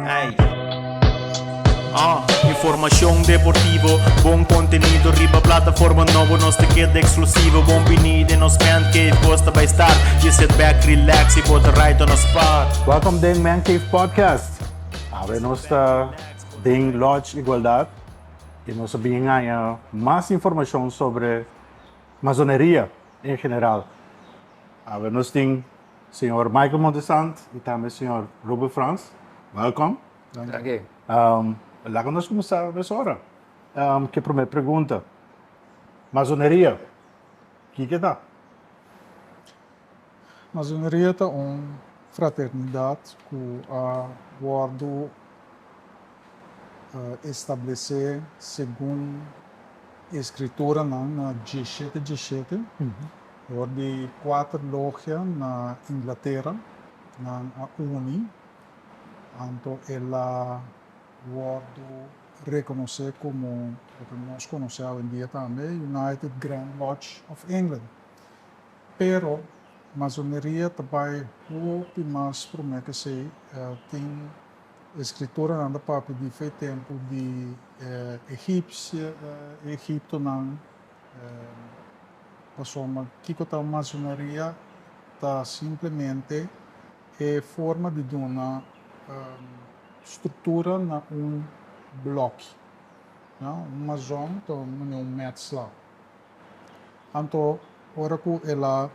Ay. Informação deportivo, bom conteúdo, riba plataforma nova, nós te queda exclusivo. Bom vinida em nos Mancave Posta by Star. You sit back, relax e bota right on the spot. Welcome to Mancave Podcast. Nós está em Lodge Igualdad e nós ganhamos mais informação sobre masoneria em geral. Nós temos o senhor Michael Montesant e também o senhor Ruben Franz. Welcome. Okay. Lá que nós começamos nessa hora. Que a primeira pergunta. Masoneria. O que é isso? Masoneria é uma fraternidade que a guardo estabelecer segundo a escritura na G7, de 4 lojas na Inglaterra, na Uni, então ela guardo reconhecer como o que nós conhecemos hoje em dia também, United Grand Lodge of England. Pero masoneria também muito mais promete ser tem escritura na parte de foi tempo de Egito não passou mas que a masoneria tá simplesmente forma de uma estrutura na bloco, mason então um metro. Então, ora que ela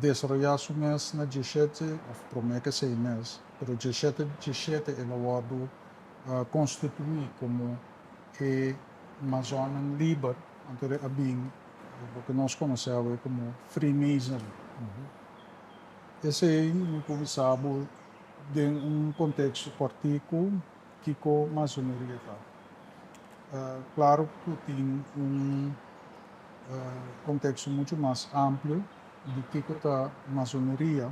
desenvolveu mês na G7, promete ser mês, pero G7 ela guardo constitui como mason livre, então é bem o que nós conhecemos como Freemason. Esse é um conversado em contexto particular que a masoneria está. Claro que tem contexto muito mais amplo do que a masoneria.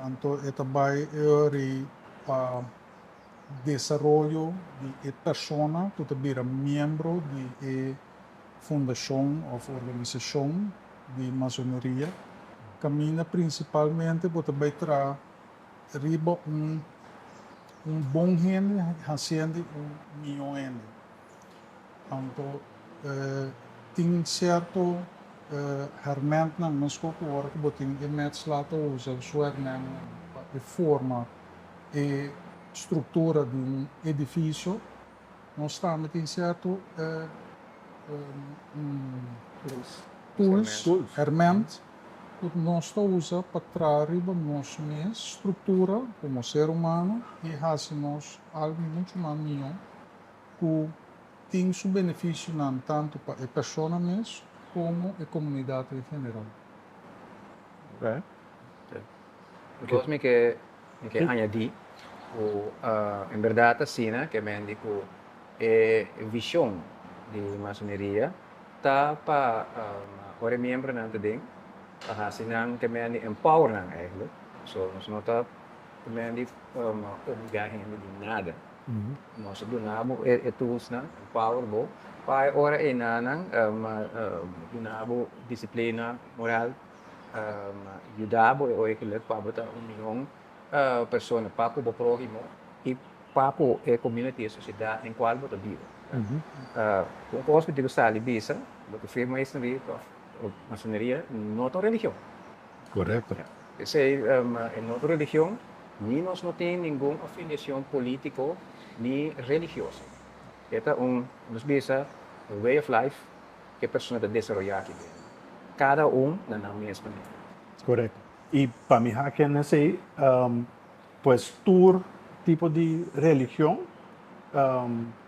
Então, é também para desenvolvimento de pessoa que vira membro de fundação ou organização de masoneria. Caminha principalmente para também riba bom gente fazendo milhão gente. Então, tem certo herment na nossa cultura que botem emetes lá to usa suer na forma e estrutura de edifício. Nós também tem certo tools, herment que nós usa para trazer nossa estrutura como ser humano e fazemos algo muito mais melhor que tem seu benefício não tanto para a pessoa mesmo como a comunidade em geral. Gosto me que añadir em verdade assim, né, que me digo a visão de masoneria tá para o membro não tem sinang kami empower ng eigenlijk. So, nós não está kami obrigar de nada. Nós donamos tools na empower bo. Para ora inanang donamos disciplina moral ajudabo o eigenlijk para milhão pessoa papo bo próximo e papo a community a sociedade em qual bota vive. Kung Korsou digo sa libisa, bota firma isso na vida. Masoneria não é uma religião. Correto. Em nossa religião, nós não temos nenhuma afiliação política nem religiosa. Esta nos bisa way of life que a pessoa deve desenvolver aqui. Cada na mesma maneira. Correto. E para mim, aqui nesse, pues, todo tipo de religião,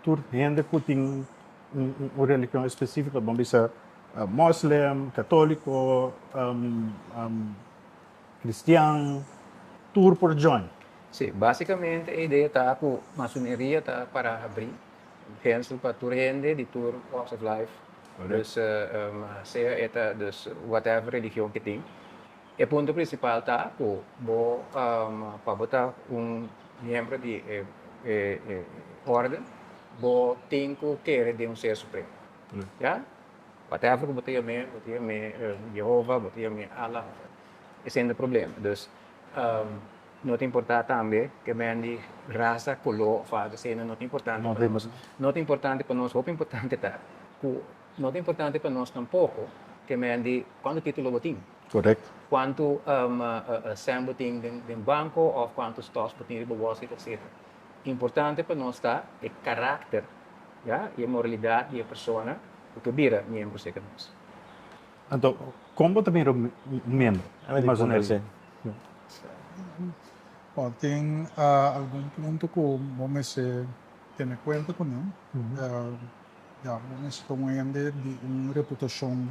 todo gente que tem uma religião específica, vamos dizer, Muslim, católico, cristiano, tudo por join. Sim, basicamente a ideia está que a maçonaria está para abrir penso para toda gente de todo walks of life. Dus seja dus whatever religião que tem. O ponto principal está para botar membro de ordem, tem que querer de ser supremo. Já? Whatever que botar me Jehovah, botar me Allah, esse é o problema. Dus não é importante também que mendi raça, color, faz cena, não é importante Não para temos- nós. Não é importante para nós, o importante tá. Não é importante para nós tampouco que mendi quando título botim. Correct. Quanto sem botim de banco ou quanto stocks botim de Wall Street, etc. Importante para nós tá o caráter, ja, e a moralidade e a persona, o que vira membro de nós. Então, como também era membro Ano de di masoneria? Bom, tem algum ponto que vamos ter em conta com ele. Vamos tomando de uma reputação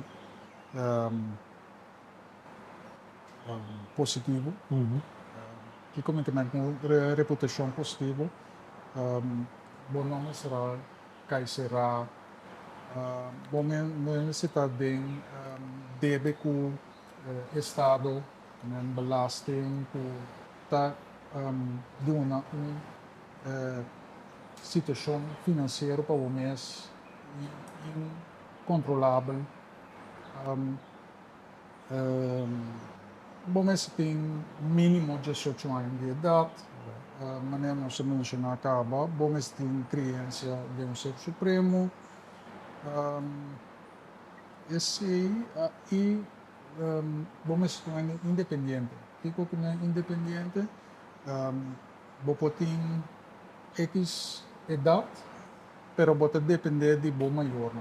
positiva. Que comentamente com reputação positiva, bom nome será, cai será, bom necessitar de deve com Estado, belasting, com tá de uma situação financeira para o mês incontrolável. Bom mês tem mínimo de 18 anos de idade, mas não se menciona acaba. Bom mês tem criança de um ser supremo. Bom mês tem independente. Tipo que é independente, você tem X idade, mas você depende de bom maior.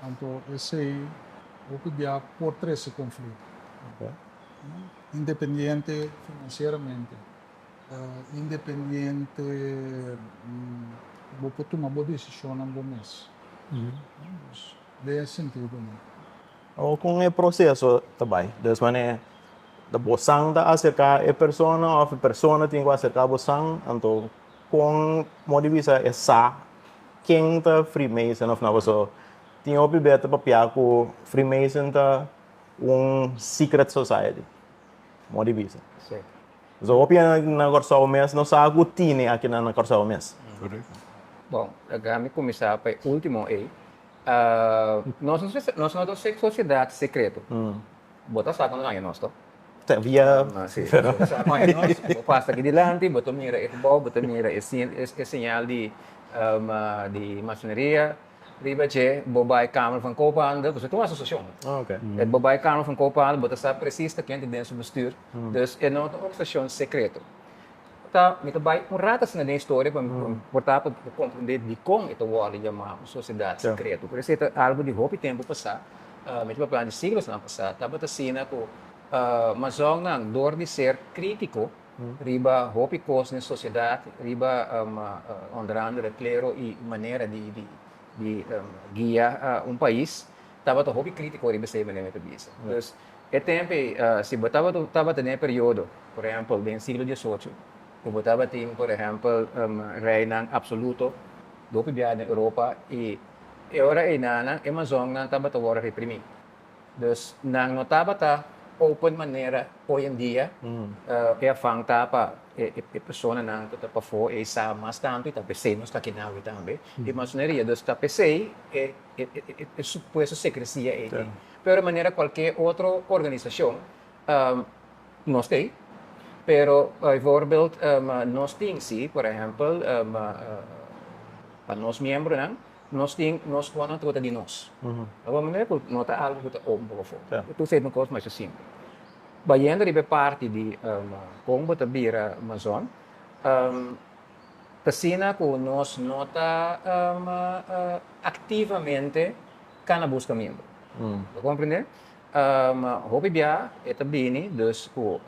Então, esse aí, o que já por esse conflito. Okay. Independiente financeiramente, independente, você toma boa decisão no bom mês. Nesse sentido, O com o processo também, das maneiras da bosang da acercar a persona ou a persona tem que acercar a bosang, então com modo de vista essa quem tá Freemason of nova so tinha o bebê para com Freemason tá secret society, modo de vista. Sim. So opia na Korsou mes não sabe rotina aqui na Korsou mes. Correct. Bom, agora começar para o último aí. Nós não somos sociedade secreta. Bota saco não é nosso. Via Sim, saco é nosso. Passa aqui delante, bota mira esse bol, bota mira esse sinal de maçonaria. Riba je, bobai kamer van koophandel, dus het was een station. Okay. Het bobai kamer van koophandel, but dat precies de kent in het bestuur. Dus er nog een station secreto. Tá, met bij een raad na história para portar para compreender de como het wordt je maar sociedade secreto. Por isso é algo de hope tempo passar, met een plan de siglos na passar, tá bota sina ko mas nang door de ser crítico, riba hope cos na sociedade, riba onder andere clero e maneira de guia país, estava todo hobby crítico riba se bem met bisa. Dus é tempo se botava tendo período, por exemplo, do século XVIII, que botava tem, por exemplo, reina absoluto, do pibia na Europa e ora é nana, Amazon não estava todo reprimido. Dus nang notava tá open maneira hoje em dia, é fang tapa persona nang tota pa fo e sa mas tanto ita PC nos ka kinawi tambe e maçoneria dos ta PC é supuesto secrecia pero maneira qualquer outra organização nós tem pero bijvoorbeeld nós tem sim por exemplo para nós membro nós tem nós quando tota de nós a maneira que nota algo que tá ombo fo tu sei no cos mais assim Bayendo ribe parte di Congo tabira Amazon, tasina ko nos nota activamente kana busca membro. Compreender? Hobby bia etabini dus ko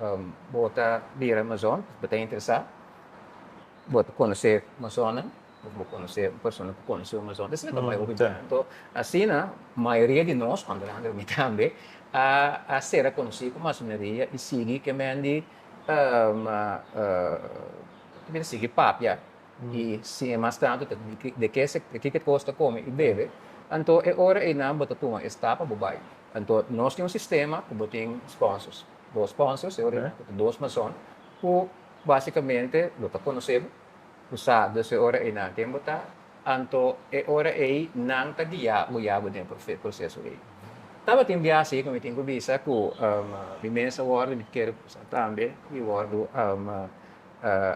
bota bira Amazon, bota interessar. Bota conhecer Amazon, vou conhecer pessoa que conheceu Amazon. Isso é também hobby bia. Então, assim, a maioria de nós, quando andamos também, a sera conhecida como maçonaria e sigue que mendi que sigue papia e se mais tanto de que custa come e bebe então é hora e não bota tuma estapa bobai então nós temos um sistema que botem sponsors dois sponsors dois maçons que basicamente lo tá conhecendo usar dessa hora e não tem botar então é hora e não tá guiar o iabo dentro do processo aí Tava tem biasa kung iting ko bisa ko bimesa worden met keren sa tambe die worden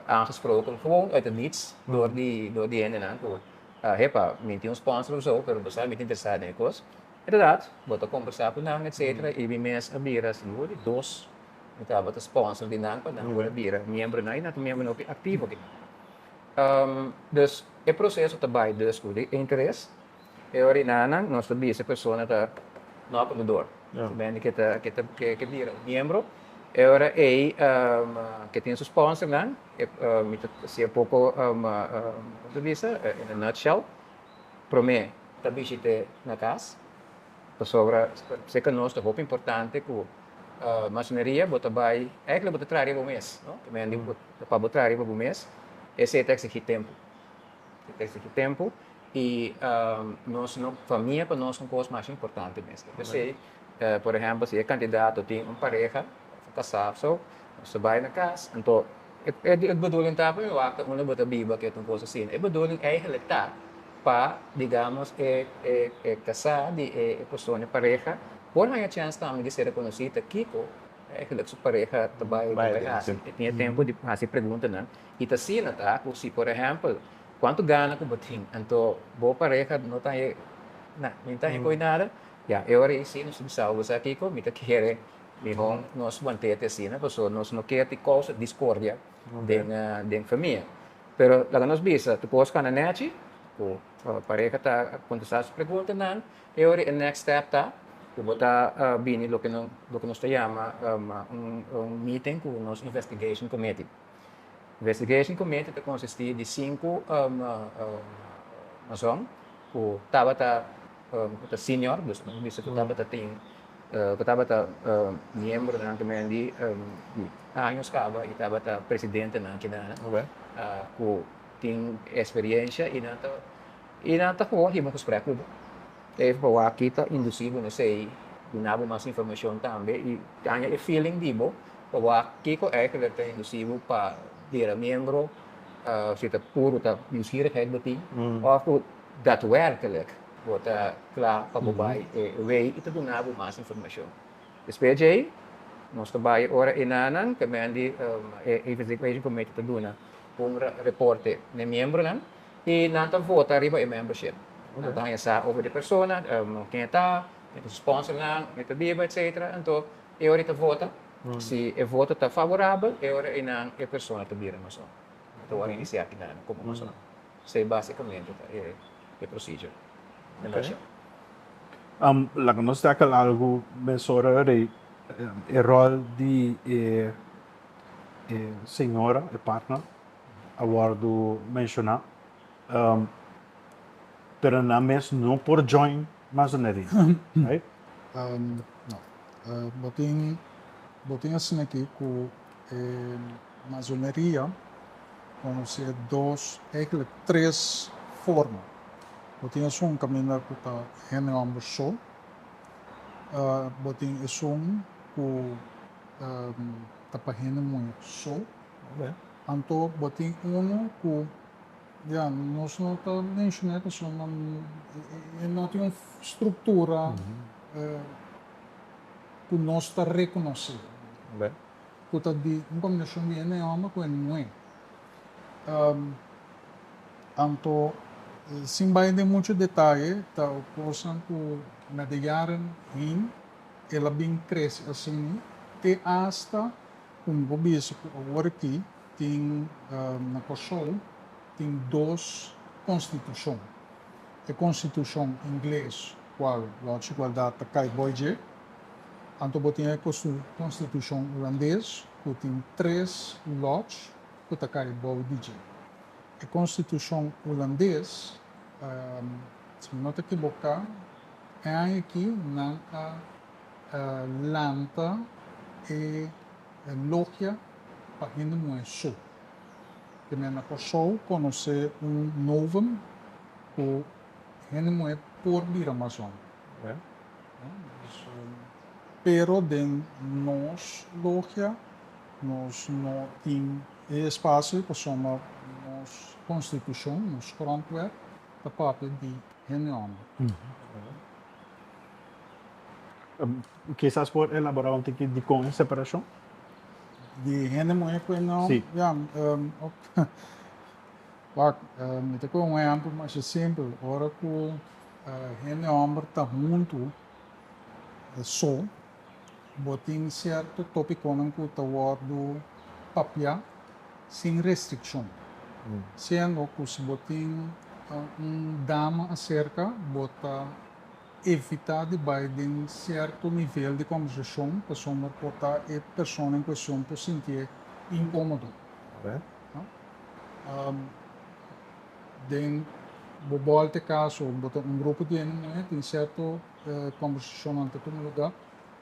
aangesproken gewoon uit het niets door die ene aan ko hepa met een sponsor of zo pero basta met interessado in kos inderdaad bota kombersa po nang et cetera e bimesa bira siguro dos então bota sponsor din nang pa nang wala bira miembro na ina miembro no activo din dus e processo trabalho dus ko de interesse e ori nanang nós sabia essa pessoa tá no apoiador. Bem, que vira membro. Agora que tem seu sponsor lá, se pouco visa in a nutshell, promete a bishita na casa. Sobre se que nós é importante que masoneria bota vai, eigenlijk bota trabalhar por mês, não? Também digo para botar trabalhar por mês, esse é texto de tempo. Texto de tempo. E nós não família para nós é uma coisa mais importante mesmo. Você, por exemplo, se é candidato tem uma pareja casado, so você vai na casa, então é bedoeling tá para eu acho uma bota biba que é uma coisa assim. É bedoeling eigenlijk tá para digamos casar de pessoa de pareja, por uma chance também de ser reconhecida Kiko eigenlijk sua pareja trabalha tinha tempo de fazer pergunta não e tá assim tá se por exemplo quanto gana ko bating anto bo pareja no tayo na minta ko nada ya eu ora sim nos salvo aqui ko mita querer mi hong nos mantete assim na pessoa nos no quer te causa discórdia den família pero lá nos bisa tu pos kana neti ko pareja tá contestar as perguntas nan eu ora next step tá ko bota bini lo que nos chama meeting com nos investigation committee. Investigation committee te consistia de 5 mason, o tabata senior, dus bisa ko tabata ting ko tabata miembro ng committee años kaba itabata presidente ng kinana. Ko ting experiência inata ko himo ko spreko. E pa kita indusivo na sei dinabo mas informação também e kanya e feeling dibo pa kiko eigenlijk te indusivo pa dira miembro zit puro ta nieuwsgierigheid beti of daadwerkelijk wordt klaar van bij wij te doen hebben maar informatie. Dus PJ nós trabalha ora inanan kami di investigation committee te doen um reporte ne miembro nan e nanta vota riba e membership. Então já sa over de persona quem está met sponsor nan met de biba etc. Então eu te vota se o voto está favorável, é hora inang a pessoa te vira mason. Então, a iniciativa na como mason. Isso basicamente é procedure. Okay. Lá que nós temos algo mensurar o rol de senhora, partner, aguardo mencionar, pero na mes não por join masoneria, right? Não. Botinha assim aqui com masoneria, vamos ser eigenlijk três formas. Botinha um caminho que está generando só, botinha com está fazendo muito só, então botinha com já nós não está mencionando que não tem uma estrutura que nós está reconhecendo. Puta di un combinação de ama com não anto sem vai de muito detalhe tá o coisa que na de jaren in ela bem cresce assim te hasta gobiso agora aqui tem na Korsou tem duas constituição a constituição inglês qual Lodge Igualdad tá cai boije anto botinha constituição holandês que tem 3 lodge que tá cai boa DJ a constituição holandês se não te equivocar é aqui na lanta e logia para ainda não é só que na Korsou conhece novo que ainda não é por vir Amazon pero de nós logia nós não tem espaço para somar nos constituição nos grondwet da parte de reunião. Quizás por elaborar um pouquinho de com separação? De gente mulher que não, Sim. Até que um exemplo mais simples, ora que gente homem está muito só, botem certo tópico que está do papel sem restrição. Sendo que se botem dama acerca, bota evitar de em certo nível de conversação, para suportar a pessoa em questão por sentir incômodo. Den bepaalde caso, um grupo de animais tem certo conversação ante todo lugar,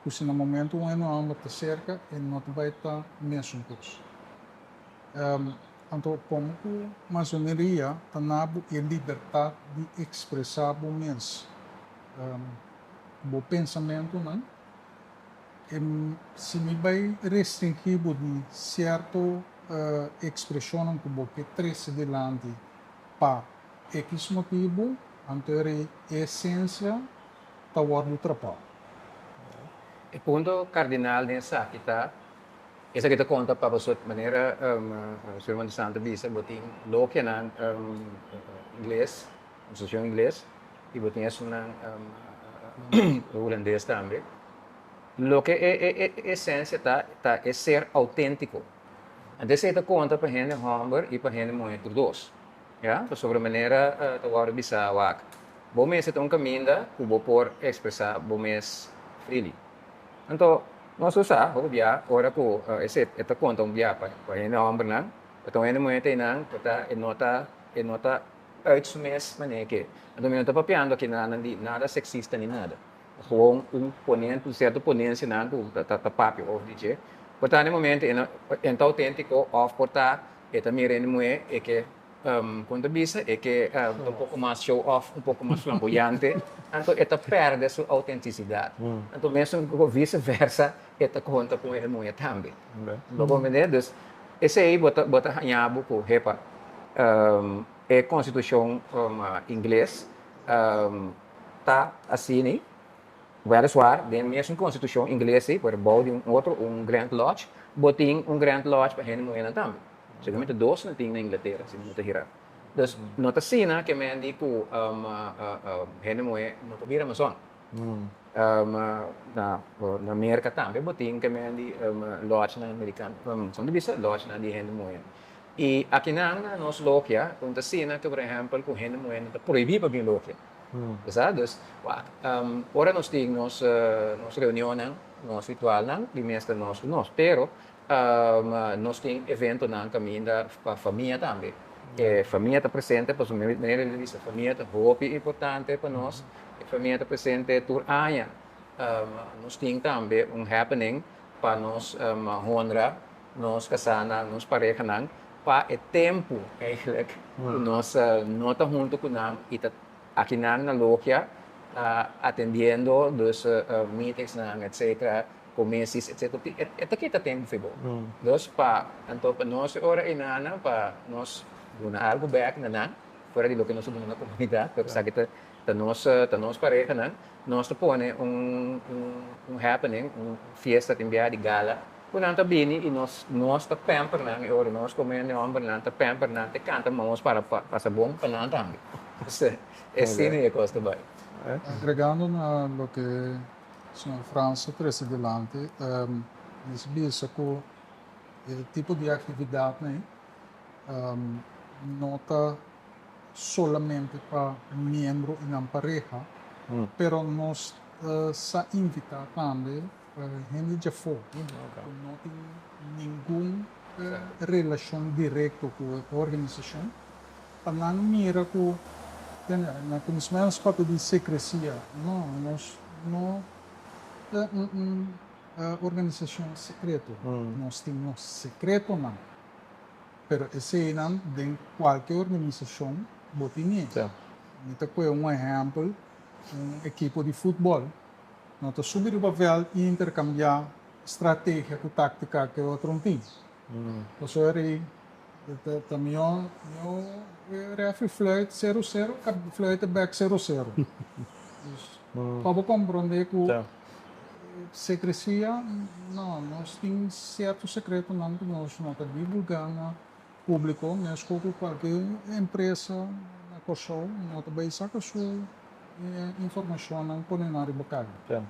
que se no momento um animal está cerca, ele não vai estar mesmo coisa. Então, como que a masoneria tem a liberdade de expressar o mês, o pensamento, não? Se me vai restringir de certo expressão que traz delante para X motivo, então a essência está o trabalho. O ponto cardinal nessa aqui está, essa que conta para você de maneira, o Sr. Santa Bisa, botem logia na inglês, associação inglês, e botem isso na holandês também. Lo que a essência é ser autêntico. Então, você conta para a gente homem e para a gente mulher, dois. Ja, sobre a maneira de agora bisa wak. Bom mês é um caminho que vou por expressar bom mês freely. Então, nós usamos o dia ora que esse é conta dia para ele homem não. Então ele mulher tem não, para nota uit mês maneira que. Então eu estou papiando que nada sexista nem nada. Gewoon ponente, certo ponência não, tá papi ou DJ. Portanto, no momento é autêntico of portar e também ele mulher é que quando bisa é que um pouco mais show off, um pouco mais flamboyante, então ela perde sua autenticidade. Então mesmo vice-versa, ela conta com ele mulher também. Logo então, esse aí bota hanhabo com repa a constituição inglês tá assim, né? Vai soar, bem mesmo constituição inglesa, por bom outro Grand Lodge, botem Grand Lodge para ele mulher também. Seguramente dois não tem na Inglaterra, se não te girar. Então, nota assim, que me indico gente mulher não te vira Amazon. Na América também, botem que me indico loja na americana, são de vista loja na de gente mulher. E aqui na nossa logia, nota assim, que por exemplo, com gente mulher não proíbe para vir logia. Então, ora nós temos nossa reunião, nosso ritual, de mestre nosso, pero nós temos evento na caminho da família também. A família está presente, para a maneira de vista, a família está muito importante para nós. A família está presente por ano. Nós temos também happening para nós honrar, nós casar, nós pareja, para o tempo, eigenlijk, nós não estamos juntos com nós e aqui na logia, atendendo dos meetings, etc., comesses, etc. Ito kita tempo fibo. Dos para nós ora inana para nós guna algo back na fora de lo que nós somos na comunidade, pero sa kita nós pareja nós pone happening, fiesta timbiá de gala. Kunanta bini e nós ta pamper e ora nós comendo homem ta pamper te canta mãos para bom para nós também. Esse é o custo vai. Agregando na lo que Sr. França trouxe adelante, isso que o tipo de atividade não está solamente para membro e não pareja, pero nós invitamos também gente de fora, não tem nenhuma relação direta com a organização, para não mirar com na conhecimento parte de secrecia, nós não organização secreta, nós temos secreto não, pero esse não de qualquer organização botinha. Então foi exemplo, equipe de futebol, nós tá subir o papel e intercambiar estratégia com tática que outro time. Então aí também eu refri fluit 0-0, fluit back 0-0. Para compreender que secrecia, não, nós temos certo secreto não que nós não está divulgando público, mas qualquer empresa na Korsou, não também saca sua informação culinária local. Sim.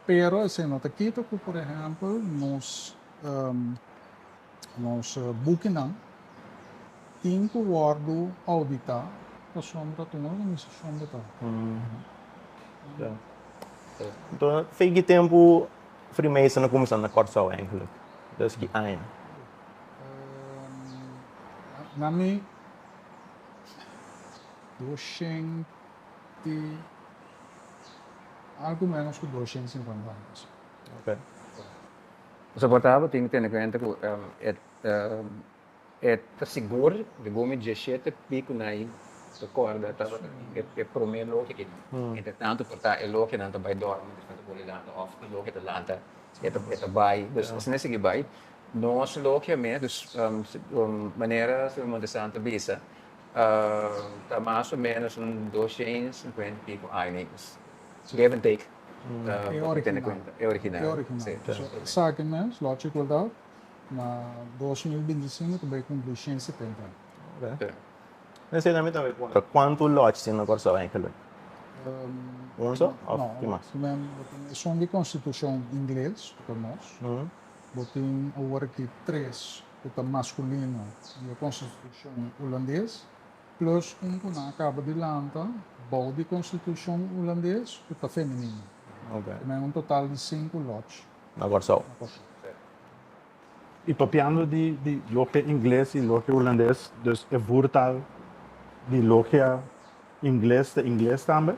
Pero assim, nota quita que, por exemplo, nos booking tem que guardo auditar a sombra de uma organização de tal. Sim. Então, faz que tempo Freemason na começou na Korsou eigenlijk? Dus que ano? Na minha 200 algo menos que 250 anos. Ok. Sa portava tem que ter em conta que é seguro de como 17 pico na a corda estava é prometo logo que entretanto portar é logo que não vai dormir portanto por lá off logo que lanta é vai dus se nesse que vai nós logo que dus maneira se uma santa bisa tá mais ou menos 250 pico anos give and take é original sim Sabe mesmo, Lodge Igualdad, na 2025 também cumpre 170. Ok. Nesse também quanto lotes tem na Korsou eigenlijk? Só? Não, Que mais? são de constituição inglês, para nós. Botem agora aqui 3, que é masculino, e a constituição holandês, plus que acaba de lançar, bom de constituição holandês, que é feminino. Ok. Também total de 5 lotes. Na Korsou. E papiando de logia inglês e logia holandês, dus é voertaal de logia inglês também?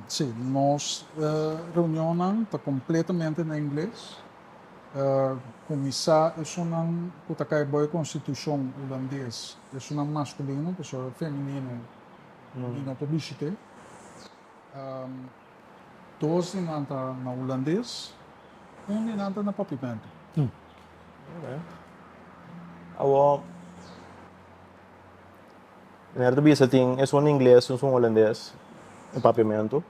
Sim, nós reunião está completamente em inglês. Começar é uma boa constituição holandês, é uma masculino, pessoa feminino, e não bishita. Dois na holandês, na papimento. Agora, nerd bisa ting é um inglês, um holandês, um papimento,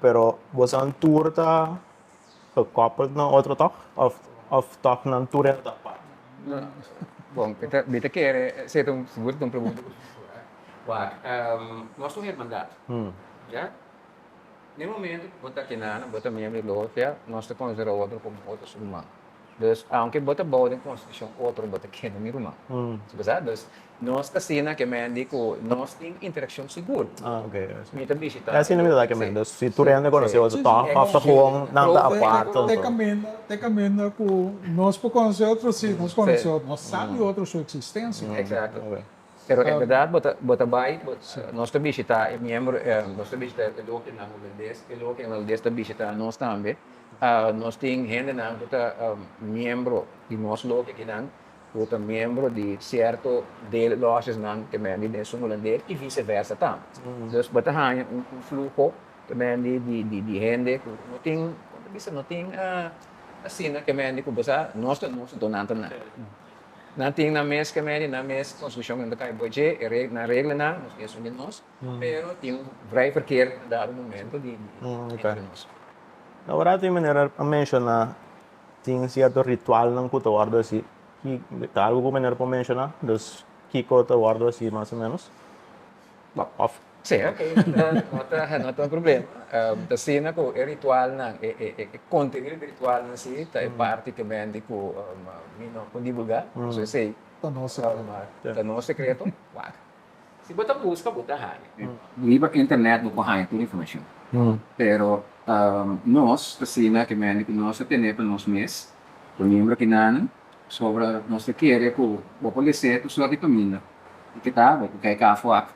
pero você an tour tá gekoppeld na outro toch of toch na tour en tak pa. Bom, kita quer ser seguro de pergunta. Nós temos mandato. Já? No momento, bota aqui bota membro de loja, nós te consideramos outro como outro ser humano. Dus, aunque bota boa em constituição, outro bota aqui no meu irmão. Dus, nós casina que me indico, nós temos interação segura. Ok. Mita bishita. É assim na verdade que mesmo. Se tu rende conhecer outro toch, after gewoon não tá aparto. Tem caminho com nós por conhecer outros sim, nós conhecer outros, nós sabe outros sua existência. Exato. Pero é verdade, bota vai, nós também está é membro, nós também está é logo na holandês, é logo na holandês também está nós também. Nós temos gente na bota membro de nós logo que não, bota membro de certo de lojas não que me de são holandês e vice-versa também. Dus bota há fluxo também de gente, não tem assim que me de coisa, nós donante na. Não tem na mês que me na mês construção ainda cai budget na regra não nós que somos nós, pero tem vai verkeer dado momento de nós. Na verdade, tem maneira a mencionar, tem certo ritual não que tu guarda assim, que tá algo que maneira para mencionar, dus que tu guarda assim mais ou menos. Off. Sim, ok, não tem problema. A cena com o ritual não, conteúdo ritual não se é parte que vem de com divulgar, não sei. Tá Não secreto. Se você busca, você há. Viva internet, você há toda a informação. Pero nós, a cena que vem de nós temos para nós mesmos, o membro que não sobre nós querer que o policia tu só de caminho. E que tá, porque cá fora.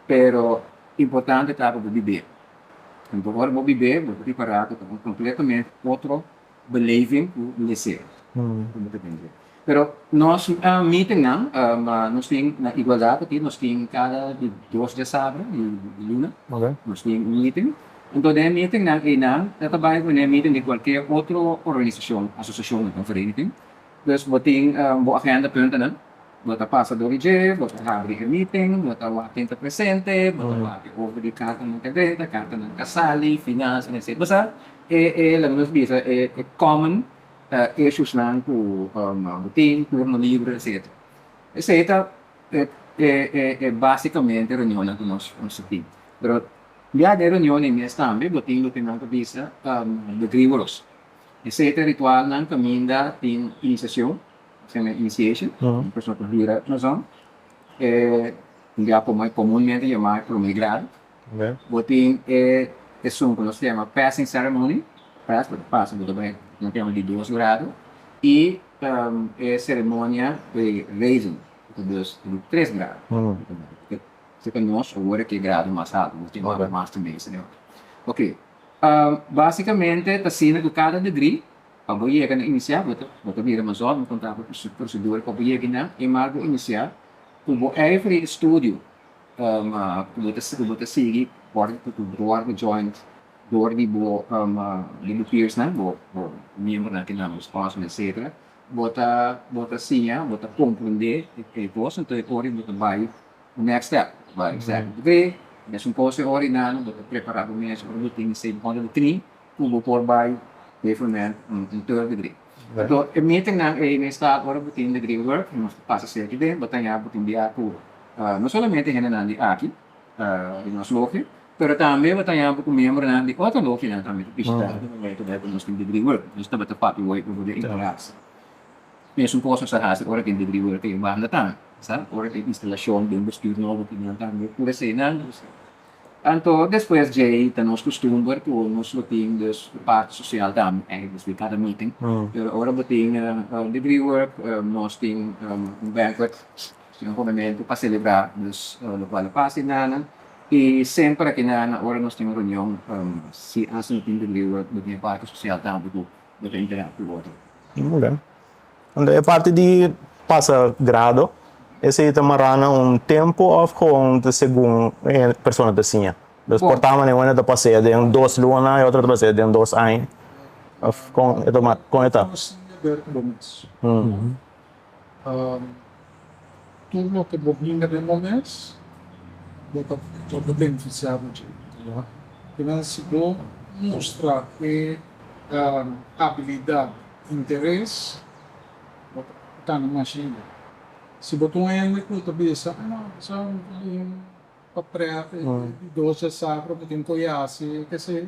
Pero importante tá para beber. Então agora vou beber, vou preparar completamente outro beleving o lecer. Pero nós meeting não, nós temos na igualdade aqui, nós temos cada 2 de sábado e luna, nós temos meeting. Então de meeting não trabalho com meeting de qualquer outra organização, associação ou vereniging. Dus vou ter boa agenda punten não. Bota passa do IG, bota abrir meeting, bota o atento presente, bota o over de carta não integrada, carta não casali, finanças, etc. Basta la nos bisa common issues lang po routine, turno libre, etc. Etc. Basicamente reunião lang po nosso team. Pero dia de reunião em mês também, botinho tem lang po bisa de grivoros. Etc. Ritual lang caminda tem iniciação, initiation, pessoa que vira na zona. Dia po mais comumente chamado primeiro grado. Okay. Botinho um que nós chama passing ceremony, passa muito bem, nós temos de 2 graus, e cerimônia de raising, de 3 graus. Se nós agora que grado mais alto, nós temos mais também, entendeu? Ok. Basicamente, está sendo que cada degree, para você iniciar, você vira mais alto, contar com a procedura, para você ganhar, e mais iniciar, como every estúdio, você seguir, door de joint, door die de peers na, miembro na tinamos sponsor, etc. Bota sia, bota compreender que posso, então ori bota vai next step, vai exact degree, mas posso ori na, bota preparar o mês para o ting se onde o tri, como por vai definir third degree. Então, meeting na start ora butin degree work, nós passa ser aqui dentro, bota ya butin dia ku, não somente generando aqui, nós logia, pero também batayamos com membro na de outra logia na também bishita no momento da nós temos degree work nós estamos papi work por de interação mesmo posso sa hasa ora tem degree work yung banda tan sa ora tem instalação de estúdio novo que não também por esse não então depois de nós costumamos que nós temos parte social também é cada meeting pero ora boting degree work nós temos banquet um momento para celebrar os local pasinanan. E sempre que na hora nós temos reunião, se há um time de livro do que parte social também do que interage com o outro. Okay. Então, a parte de passa grado, esse aí também tempo of com de segundo pessoa da sinha. Dos portamos né uma da passeia de 2 lunas e outra da passeia de 2 anos. Com eta. Tudo que bolinha de momentos todo beneficiado de que se mostrar que habilidade, interesse, está na machine. Se botar ainda que tu pensa, só para doce sacro que tem conhece, que se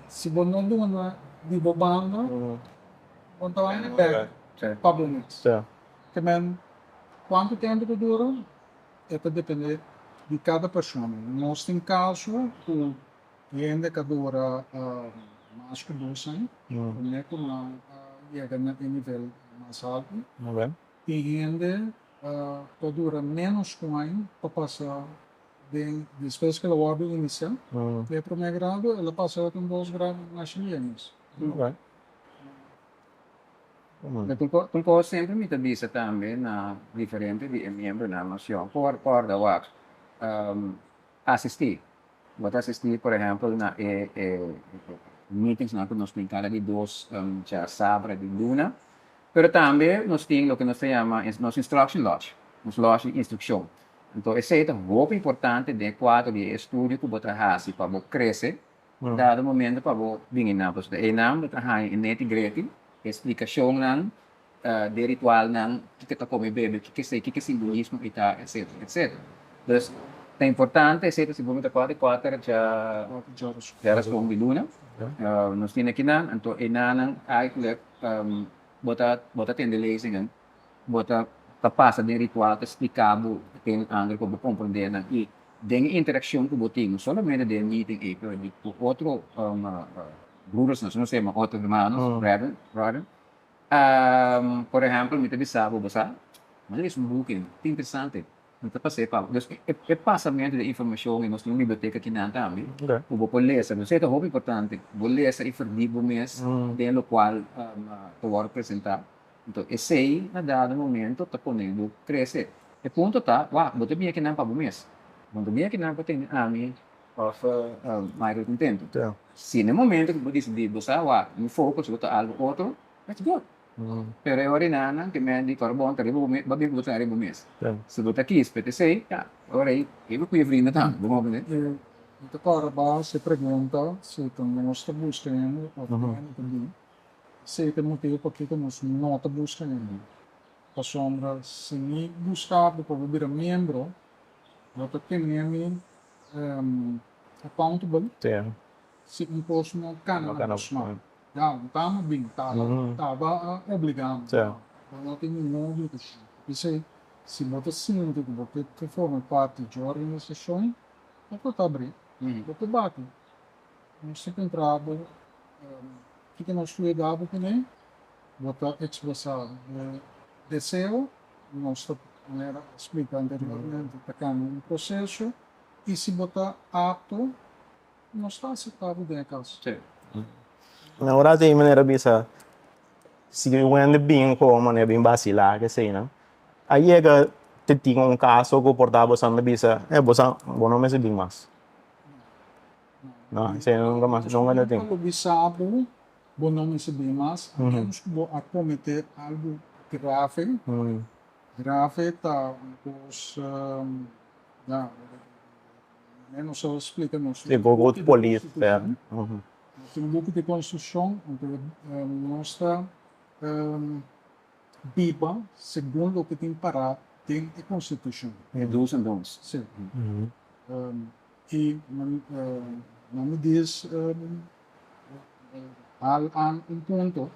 se botar uma de bobanda, botar ainda pega, problemas. Que men quanto tempo que dura? É depender de cada pessoa. Nós temos casos que ainda que dura mais que 2 anos, né, como chega no nível mais alto, e ainda que dura menos que 1 ano para passar depois que ela ordem inicial, de primeiro grado, ela passa com 2 graus mais anos. Tungkol sempre mi tabisa também na diferente de membro na nação por da wax assistir. Vou assistir, por exemplo, na meetings na que nós temos cada de 2 já sábado de luna, pero também nós temos o que nós chamamos nosso instruction lodge, nosso lodge de instrução. Então, esse é muito importante de quadro de estudo que você faz para você crescer, dado momento para você vir na você. E não você trabalha em nete-grete, explicação ng de ritual ng kita come bebe, que simbolismo ita, etc. Então, é importante, etc. Se vamos trabalhar já respondo de luna, nós temos aqui na, então, inanang ay bota tende lezingen, bota tapasa de ritual, que explicabo, tem anglo que compreender na e den interação que botinho, solamente de meeting pero de outro brothers, nós temos outros irmãos, brother. Por exemplo, me teve sábado, mas eles booking, interessante. Então, passei para o passamento de informação, nós temos biblioteca aqui na também. O vou ler, não sei, é muito importante. Vou ler essa informação mês, de qual eu vou apresentar. Então, esse aí, na dado momento, está podendo crescer. E ponto tá, vou ter aqui na para o mês. Vou ter aqui na para ter of mais contento. Se no momento que você decidir, você me foco sobre algo outro, that's good. Pero ora na que me di carbon tari babi ko mês. Se você aqui espete sei, ora aí, eu fui abrindo tá, vamos ver. Então, agora se pergunta se nós estamos buscando ou também, se tem motivo para que nós não estamos buscando. Para sombra, se me buscar para vir membro, eu tenho accountable, Sim. se imposto não cana na próxima. Já, estava bem, estava obrigado. Sim. Não tem nenhuma obrigação. Isso se você sinto que você forma parte de uma organização, você está abrindo. Você bate. Nós sempre entrava, o que nós cuidávamos também, você expressar desejo, nós era explicado anteriormente, atacando um processo, e se botar apto, nós está aceitável de casa. Na hora tem maneira bisa se quando bem com maneira bem vacilar que sei, né? Aí é que te tinha um caso que portava só na bisa, bosa, bom não me sei bem mais. Não, sei nunca mais, não ainda tem. Quando bisabo, bom não me sabe mais, temos que cometer algo grave. Grave tá os eu não sei explicar não. Tem gogo de polícia, Tem um grupo de construção onde mostra biba segundo o que tem para tem a Constituição. Do's and don'ts. Sim. E não me diz um ponto.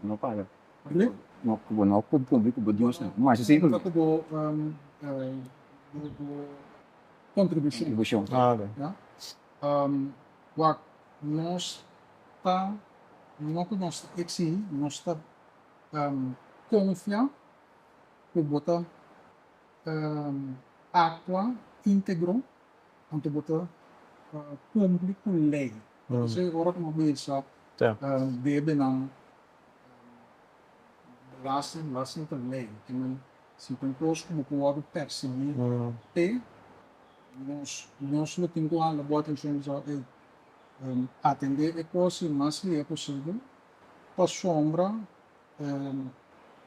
Não para. Ele? Não público, Deus não. Mas assim, do contribuição. What nós está não que nós exige, nós está confiar que botar água íntegro onde botar público lei. Você agora como vez deve não lasting lei. Se tem coisas como pode perceber e nós não temos que botar atenção atender a coisa mais que é possível para sombra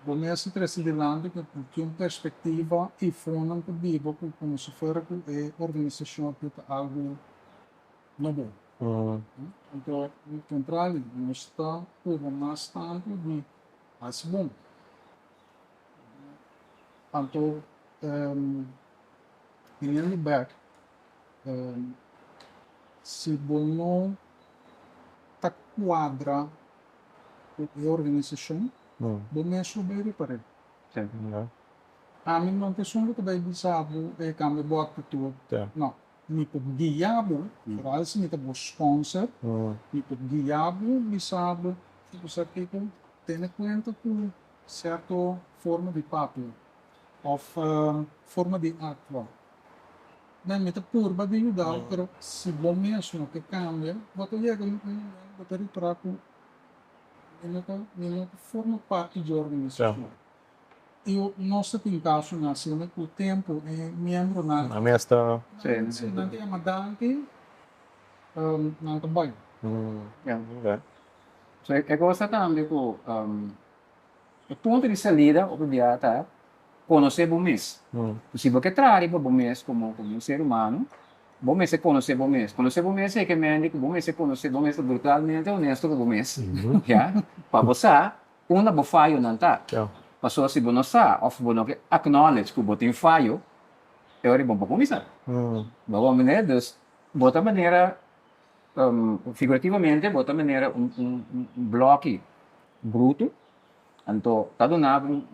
começa a trazer de lado que tem uma perspectiva e forma que viva como se fosse a organização que algo novo. Então, no contrário, nós está por mais tempo de mais bom. Então, in back, se não está quadra a organização, bom é subir para ele. A mim não tem som que vai bisabo e cambia bota tudo. Não, me por guiabo, por isso me tá sponsor, me por guiabo bisabo, tipo sabe que tem conta com certa forma de papel, ou forma de água. Não me tá curva de ajudar, mas se bom mesmo que cambia, bota chega, bota ele traco, ele forma parte de organização. E o nosso caso nasceu com o tempo é membro na. A minha está. Não tem uma danke, não trabalho. So, é cosa também que o ponto de saída, obviamente, é conhecer o mês. Se você traz o mês como um ser humano, o mês é conhecer o mês. Conhecer o mês é que me indica o mês é conhecer o mês brutalmente honesto com o mês. Para você, uma boa falha não está. Pasó si bono sa, of bono que acknowledge que o botin falho, é hora bom para começar. Vamos maneira, dus, bota maneira, figurativamente, bota maneira bloco bruto, então, tá donado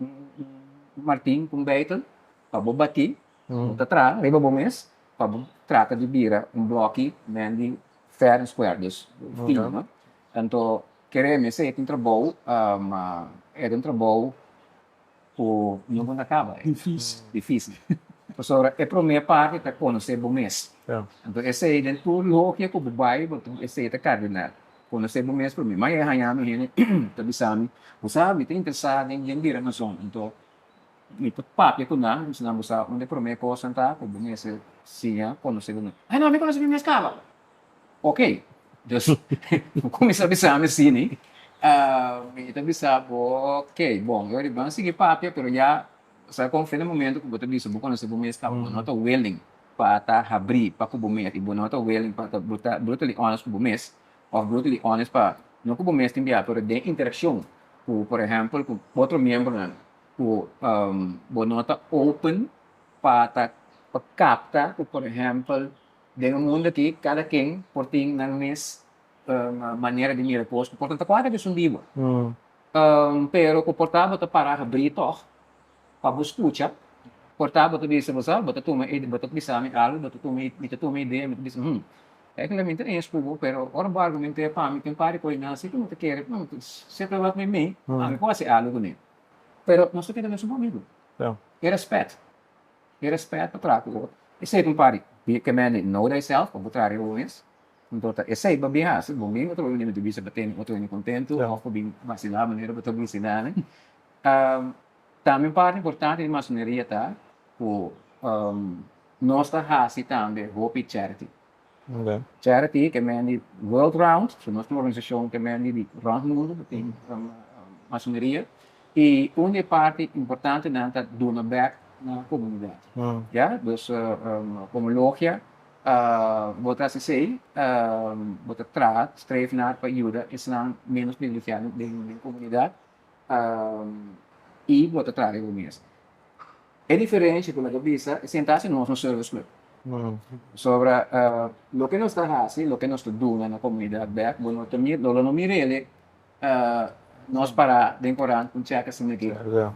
martim com beitel, para bater, bota atrás, riba bom mês, para trata de vira bloco, de fair and square, dus, fino, então, queremos ser um trabalho, é um trabalho não quando acaba. Difícil. Então, é para minha parte para conhecer o mês. Então, esse é dentro do logia que o bairro, esse é cardinal. Conhecer o mês para mim. Mas é hanhando ele, tabi sabe, tem interessado em vender na zona. Então, me papi ko na, sinabi sa onde para mim coisa tá, o mês siya conhecer o mês. Ai não, me conhecer o mês acaba. Ok. Então, começar a saber assim, né? Então bisa ok, bom, eu vou seguir papel, pero já sabe como foi no momento que você disse, vou conhecer o mês, não estou willing para abrir para o mês e bonota willing para brutally honest com o mês ou brutally honest para não com o mês tem biar pero de interação com por exemplo com outro membro né com bonota open para captar por exemplo de um mundo que cada quem por tem na mês maneira de mirar posto portanto quase que digo pero comportava te para abrir toch para você escutar portava tu bisa você bota tu me bota tu bisa me algo bota tu me ideia me tu bisa é que lamenta é isso pero ora o argumento é para mim tem pare com não sei como te quer não se trata de mim a mim pode ser algo né pero nós temos que ter amigo e respeito para o e sei um pare que man know thyself ou botar eu isso então e sei bem assim bem outro menino de bisa bater outro menino contento ou bem vacilar maneira para tu ensinar né também parte importante de maçoneria tá o nossa raça também hope charity charity que é de world round so nossa organização que é de round mundo tem maçoneria e uma parte importante nanta dona back na comunidade já dus como logia botar se sei botar streef naar para ajuda é menos privilegiado da comunidade e botar trabalho o mês. É diferente como eu disse, sentar-se no service club. Sobre o que nós está fazendo, o que nós está dando na comunidade, back, bueno, também não mire ele, nós para temporada com checa assim aqui,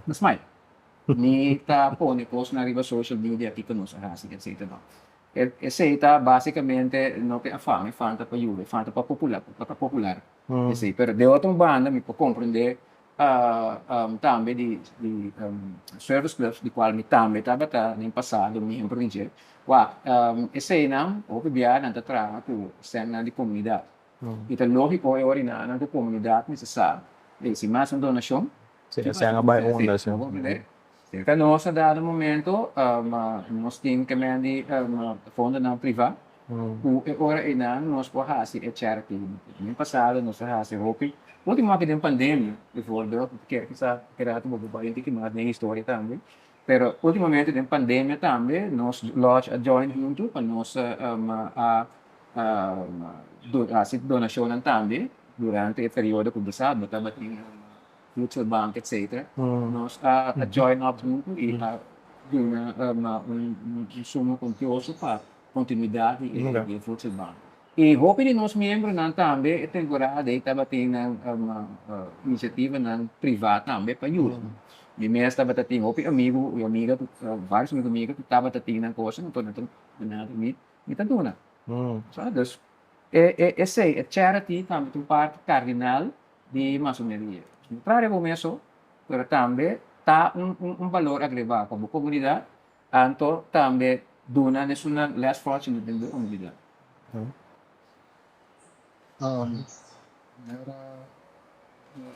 mas mais, nem tá pondo post na riba social media aqui que nós fazemos, etc. Não. Esse está basicamente não tem a fama, fanta para ajuda, fanta para popular, esse, pero de outra banda me pode compreender também de service clubs de qual me também estava no passado minha província esse não houve viagem na trama com cena de comunidade então lógico é orinar na comunidade necessário se mais uma donação se é vai onda assim então nós dado momento nós temos que mandar fundo não privado agora ainda nós podemos fazer charity no passado nós fazemos hope último aqui da pandemia, bijvoorbeeld, que era tudo bem que mais nem história também, pero ultimamente da pandemia também nós Lodge join junto para nós a donação também durante o período que passado, estava tendo mutual bank etc. Nós join up junto e sumo contioso para continuidade e mutual bank. E hope de nós membros não também temporada estava tendo uma iniciativa não privada também para ajuda. E mesmo estava tendo hope amigo e amiga vários amigos que estava tendo coisa não nada me tá dando. Sabe? Esse charity também tem parte cardinal de maçoneria. Para começo, mas também tá valor agregado como comunidade, então também dona nessa less fortunate da comunidade.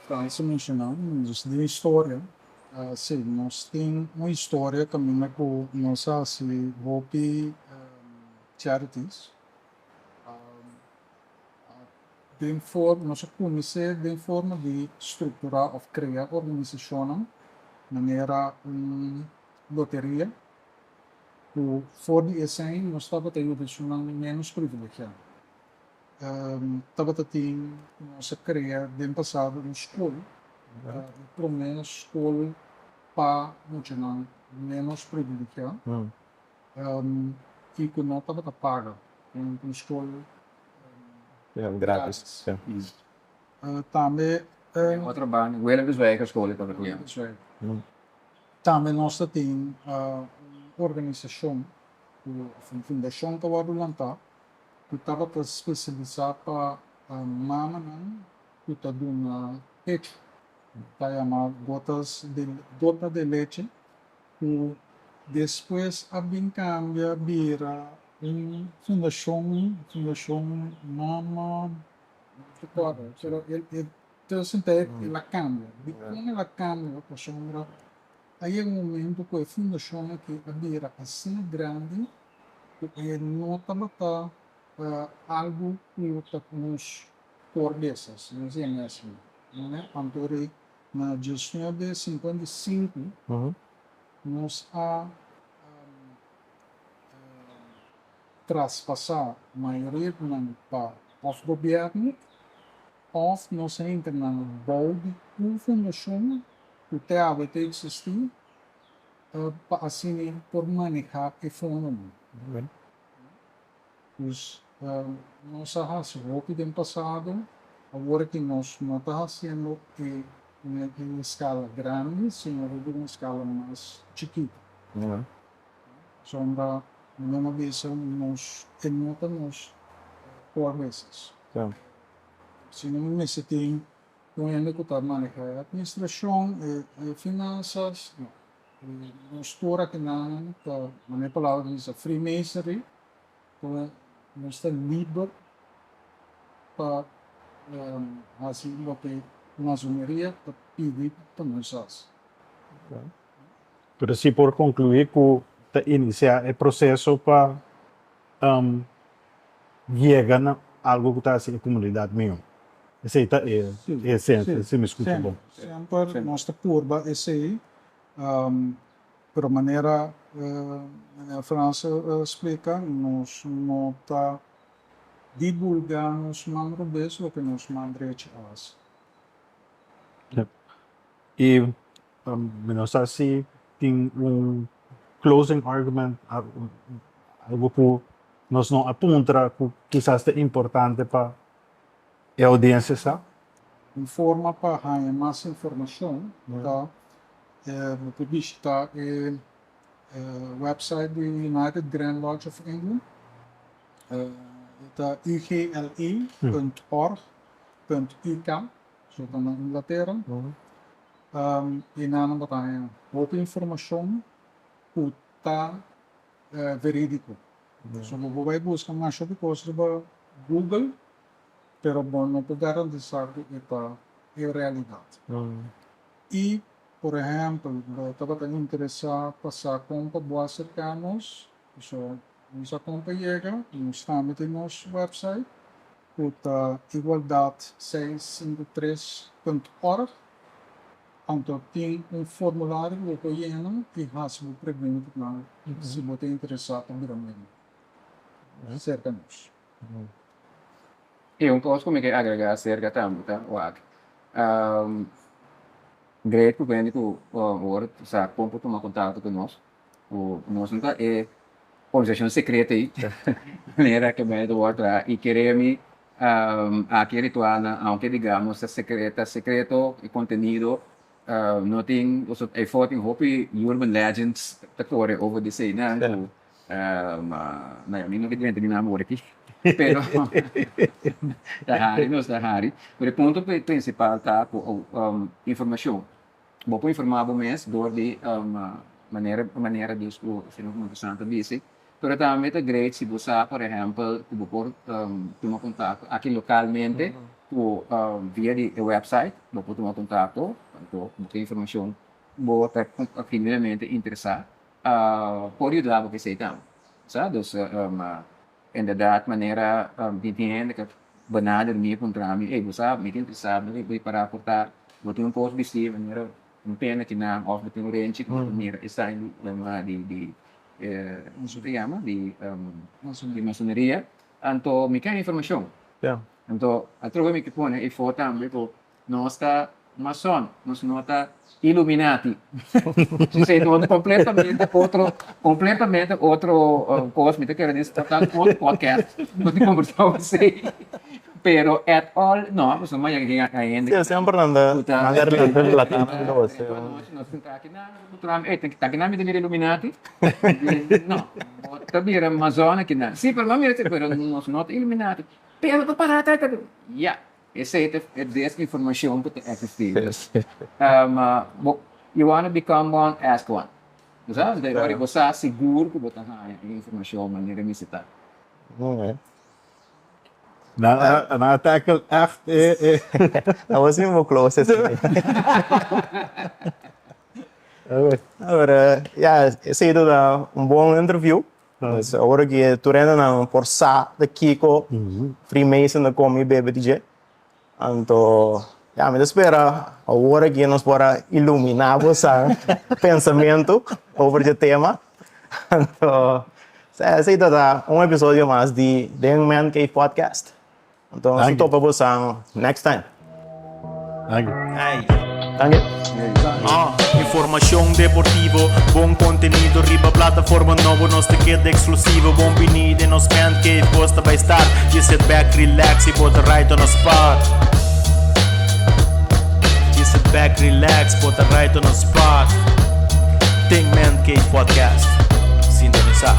Para isso mencionar, de história, sim, nós temos uma história caminhando com nossa Hopi charities. Nós conhecemos de forma de estruturar ou criar organização, maneira loteria, que for de essência nós estava tendo menos privilegiado. Estava tendo nossa criar de passado em escola, pelo menos escola para menos privilegiado, e que não estava paga em escola grátis. Também Outra banda, Willem dos Wijkers escola também. Também nós temos organização, uma fundação que vai lançar, que estava especializada para mama, que está dando leite, está chamado gota de leite, e depois a bem cambia vira fundação mama, ela cambia, como ela cambia a sombra, aí é um momento que a fundação que vira assim grande, que não está algo que está nos cordesas, não é assim, né? Quando na gestão de 55, nós traspassar a maioria para o governo, ou nós entra na bol de fundação que até existir para assim por manejar o fundo. Pues, nós fazemos o no passado, agora que nós não estamos fazendo em escala grande, sino em escala mais chiquita. Sombra, uma vez nós notamos 4 vezes. Se não me tem ainda que estar manejar administração, finanças, nós estou aqui na minha palavra diz Freemasonry, nós estamos livres para assim o que masoneria pedir para nós. Pero assim, por concluir, que iniciar o processo para chegar a algo que está assim na comunidade mesmo. Esse é sempre, se me escuta bom. Sempre, nossa curva é esse, por maneira a França explica, nós não está divulgando os membros o que nós mandamos faz. E nós assim tem closing argument, algo que nós não aponta que quizás é importante para a audiência, sabe? Informa para ganhar mais informação, tá? Você visita o website do United Grand Lodge of England, ugle.org.uk, so está na Inglaterra. E na batalha, outra informação que está verídico. So, você vai buscar mais sobre coisas para Google, pero bom, não pode garantir que é realidade. E, por exemplo, eu estava interessado em passar compra boas cercanos, so, nossa compra chega, nós estamos no nosso website, que está igualdad653.org, então tem formulário que você llena e faz uma pergunta se você é interessado também. Cercanos. E coisa como que agregar acerca também, tá? Great que vem que agora sabe como tomar contato conosco. Nós não é organização secreta aí, maneira que vem do outro e queremos aqui ritual, aunque digamos secreto e conteúdo, não tem o effort em hope urban legends da cor over the say, né? Não, não que tem nada aqui. Pero o ponto principal tá informação. Vou informar vocês de maneira de se não interessante disso. Pero também é great se você, por exemplo, vou tomar contato aqui localmente, via o website, vou tomar contato, então tem informação boa para genuinamente interessar. Pode ajudar você sei também, sabe? Inderdaad, maneira de entender que banada de mim contra mim, você me interessado, me para aportar, vou ter post vestido, maneira pena que na off tem range, maneira está em de de masoneria, então me quer informação. Então, a troca me que põe e foto também, nós está maçom, nós não está Illuminati. Se não completamente outro coisa, me quero dizer, está outro podcast, não tem conversar com você. Pero at all, não, você não vai ainda. Sim, sempre anda relatando você. Nós estamos aqui na, tem que estar aqui na mídia Illuminati. Não, também era Amazônia aqui na. Sim, pero nós não é Illuminati. Pero para trás, yeah. Essa é dessa informação que existe. You want to become one, ask one. Sabe? Daí você é seguro que você tem informação maneira de citar. Na tackle echt. Dat was niet meer close. Agora, ja, esse é bom interview. Mas agora que tu renda na força de Kiko, Freemason da Comi BBTG. Então, ja, me espera agora que nós para iluminar o pensamento sobre o tema. Então, Esse é um episódio mais de Mancave Podcast. Então, Thank se you. topa você next time. Thank you. Thank you. Informação deportivo, bom conteúdo, riba plataforma nova, nós te queda exclusivo, bom vinida, nos Mancave Costa vai estar, you sit back, relax e bota right on the spot. You sit back, relax, bota right on the spot. Tem Mancave Podcast, sintonizar.